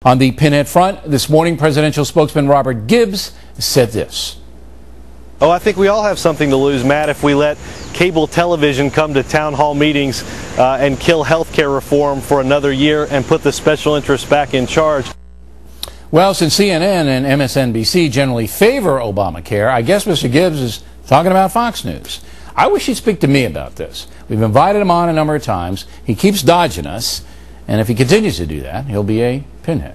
On the pinhead front, this morning, presidential spokesman Robert Gibbs said this. I think we all have something to lose, Matt, if we let cable television come to town hall meetings and kill health care reform for another year and put the special interests back in charge. Well, since CNN and MSNBC generally favor Obamacare, I guess Mr. Gibbs is talking about Fox News. I wish he'd speak to me about this. We've invited him on a number of times. He keeps dodging us. And if he continues to do that, he'll be a pinhead.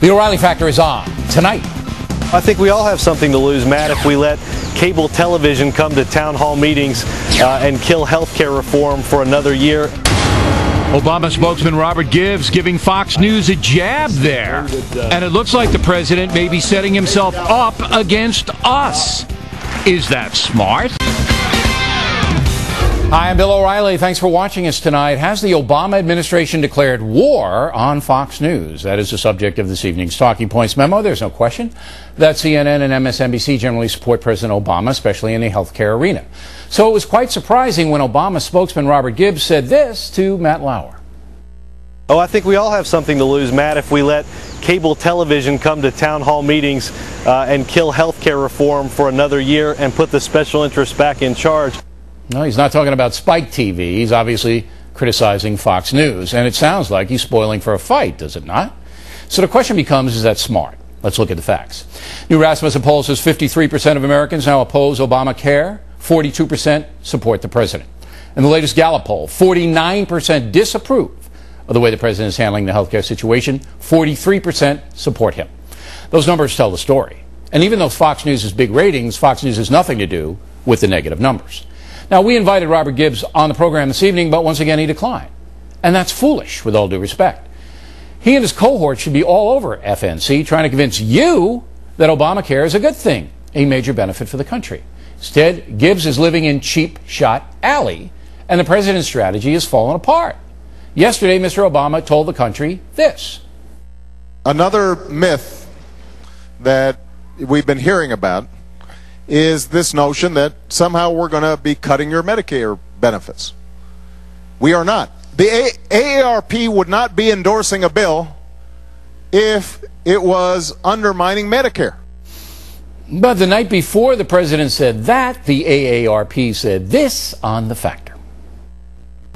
The O'Reilly Factor is on tonight. I think we all have something to lose, Matt, if we let cable television come to town hall meetings and kill health care reform for another year. Obama spokesman Robert Gibbs giving Fox News a jab there. And it looks like the president may be setting himself up against us. Is that smart? Hi, I'm Bill O'Reilly. Thanks for watching us tonight. Has the Obama administration declared war on Fox News? That is the subject of this evening's Talking Points memo. There's no question that CNN and MSNBC generally support President Obama, especially in the healthcare arena. So it was quite surprising when Obama spokesman Robert Gibbs said this to Matt Lauer. I think we all have something to lose, Matt, if we let cable television come to town hall meetings and kill health care reform for another year and put the special interests back in charge. No, he's not talking about Spike TV. He's obviously criticizing Fox News. And it sounds like he's spoiling for a fight, does it not? So the question becomes, is that smart? Let's look at the facts. New Rasmussen poll says 53% of Americans now oppose Obamacare. 42% support the president. In the latest Gallup poll, 49% disapprove of the way the president is handling the healthcare situation. 43% support him. Those numbers tell the story. And even though Fox News has big ratings, Fox News has nothing to do with the negative numbers. Now, we invited Robert Gibbs on the program this evening, but once again he declined. And that's foolish, with all due respect. He and his cohort should be all over FNC trying to convince you that Obamacare is a good thing, a major benefit for the country. Instead, Gibbs is living in Cheap Shot Alley, and the president's strategy has fallen apart. Yesterday, Mr. Obama told the country this. Another myth that we've been hearing about is this notion that somehow we're going to be cutting your Medicare benefits. We are not. The AARP would not be endorsing a bill if it was undermining Medicare. But the night before the president said that, the AARP said this on The Factor.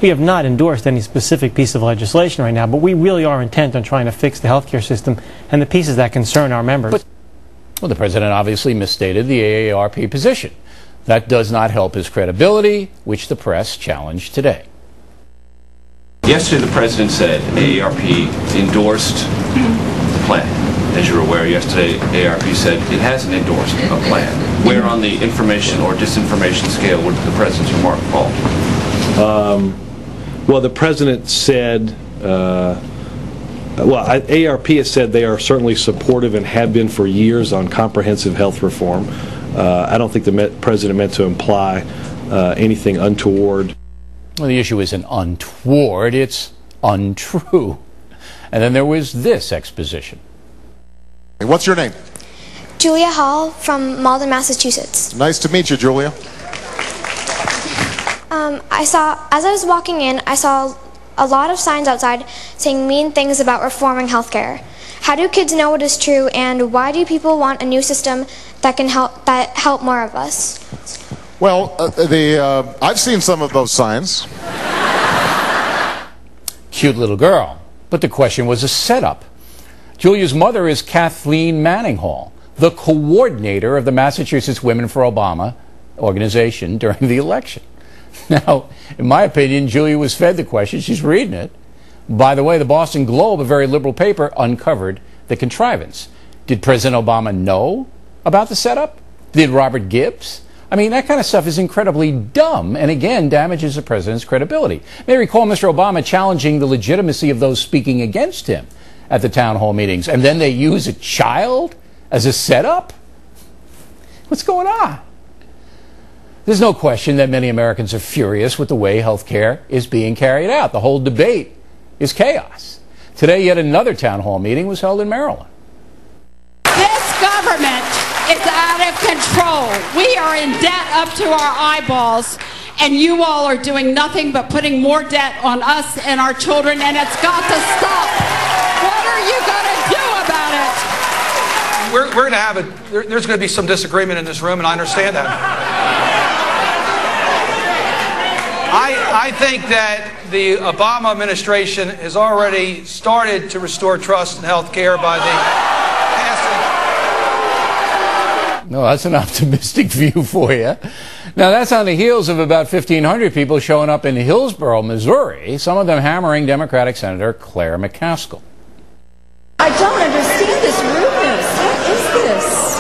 We have not endorsed any specific piece of legislation right now, but we really are intent on trying to fix the healthcare system and the pieces that concern our members. Well, the president obviously misstated the AARP position. That does not help his credibility, which the press challenged today. Yesterday, the president said AARP endorsed the plan. As you're aware, yesterday, AARP said it hasn't endorsed a plan. Where on the information or disinformation scale would the president's remark fall? Well, the president said... AARP has said they are certainly supportive and have been for years on comprehensive health reform. I don't think the president meant to imply anything untoward. Well, the issue isn't untoward, it's untrue. And then there was this exposition. What's your name? Julia Hall from Malden, Massachusetts. Nice to meet you, Julia. As I was walking in, I saw a lot of signs outside saying mean things about reforming healthcare. How do kids know what is true, and why do people want a new system that can help more of us? Well, I've seen some of those signs. Cute little girl. But the question was a setup. Julia's mother is Kathleen Manning Hall, the coordinator of the Massachusetts Women for Obama organization during the election. Now, in my opinion, Julia was fed the question. She's reading it. By the way, the Boston Globe, a very liberal paper, uncovered the contrivance. Did President Obama know about the setup? Did Robert Gibbs? I mean, that kind of stuff is incredibly dumb and, again, damages the president's credibility. You may recall Mr. Obama challenging the legitimacy of those speaking against him at the town hall meetings, and then they use a child as a setup? What's going on? There's no question that many Americans are furious with the way health care is being carried out. The whole debate is chaos. Today, yet another town hall meeting was held in Maryland. This government is out of control. We are in debt up to our eyeballs, and you all are doing nothing but putting more debt on us and our children, and it's got to stop. What are you going we're going to have there's going to be some disagreement in this room, and I understand that. I think that the Obama administration has already started to restore trust in health care by the passing. No, that's an optimistic view for you. Now, that's on the heels of about 1,500 people showing up in Hillsborough, Missouri, some of them hammering Democratic Senator Claire McCaskill. I don't understand this rudeness. What is this?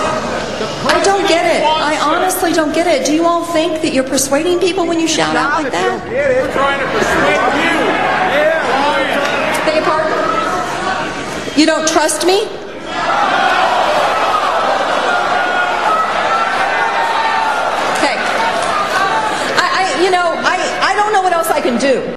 I don't get it. I honestly don't get it. Do you all think that you're persuading people when you shout out like that? We're trying to persuade you. Yeah. Beg your pardon? You don't trust me? I don't know what else I can do.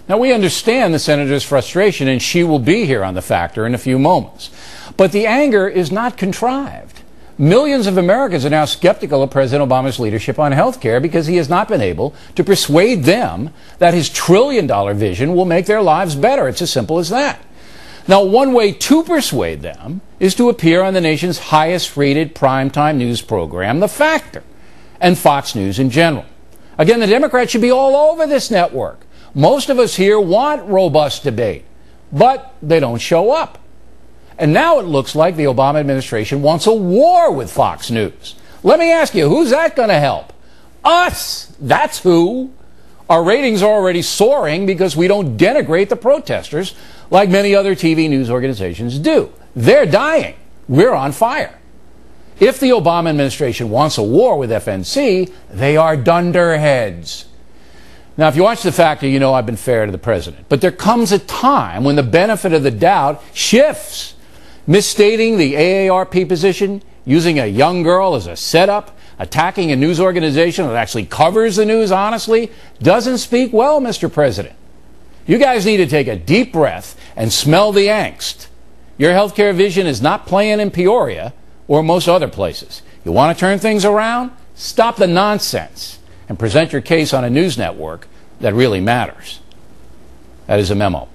Now, we understand the senator's frustration, and she will be here on The Factor in a few moments. But the anger is not contrived. Millions of Americans are now skeptical of President Obama's leadership on health care because he has not been able to persuade them that his trillion-dollar vision will make their lives better. It's as simple as that. Now, one way to persuade them is to appear on the nation's highest-rated primetime news program, The Factor, and Fox News in general. Again, the Democrats should be all over this network. Most of us here want robust debate, but they don't show up. And now it looks like the Obama administration wants a war with Fox News. Let me ask you, who's that going to help? Us! That's who. Our ratings are already soaring because we don't denigrate the protesters like many other TV news organizations do. They're dying. We're on fire. If the Obama administration wants a war with FNC, they are dunderheads. Now, if you watch The Factor, you know I've been fair to the president. But there comes a time when the benefit of the doubt shifts. Misstating the AARP position, using a young girl as a setup, attacking a news organization that actually covers the news honestly, doesn't speak well, Mr. President. You guys need to take a deep breath and smell the angst. Your healthcare vision is not playing in Peoria or most other places. You want to turn things around? Stop the nonsense and present your case on a news network that really matters. That is a memo.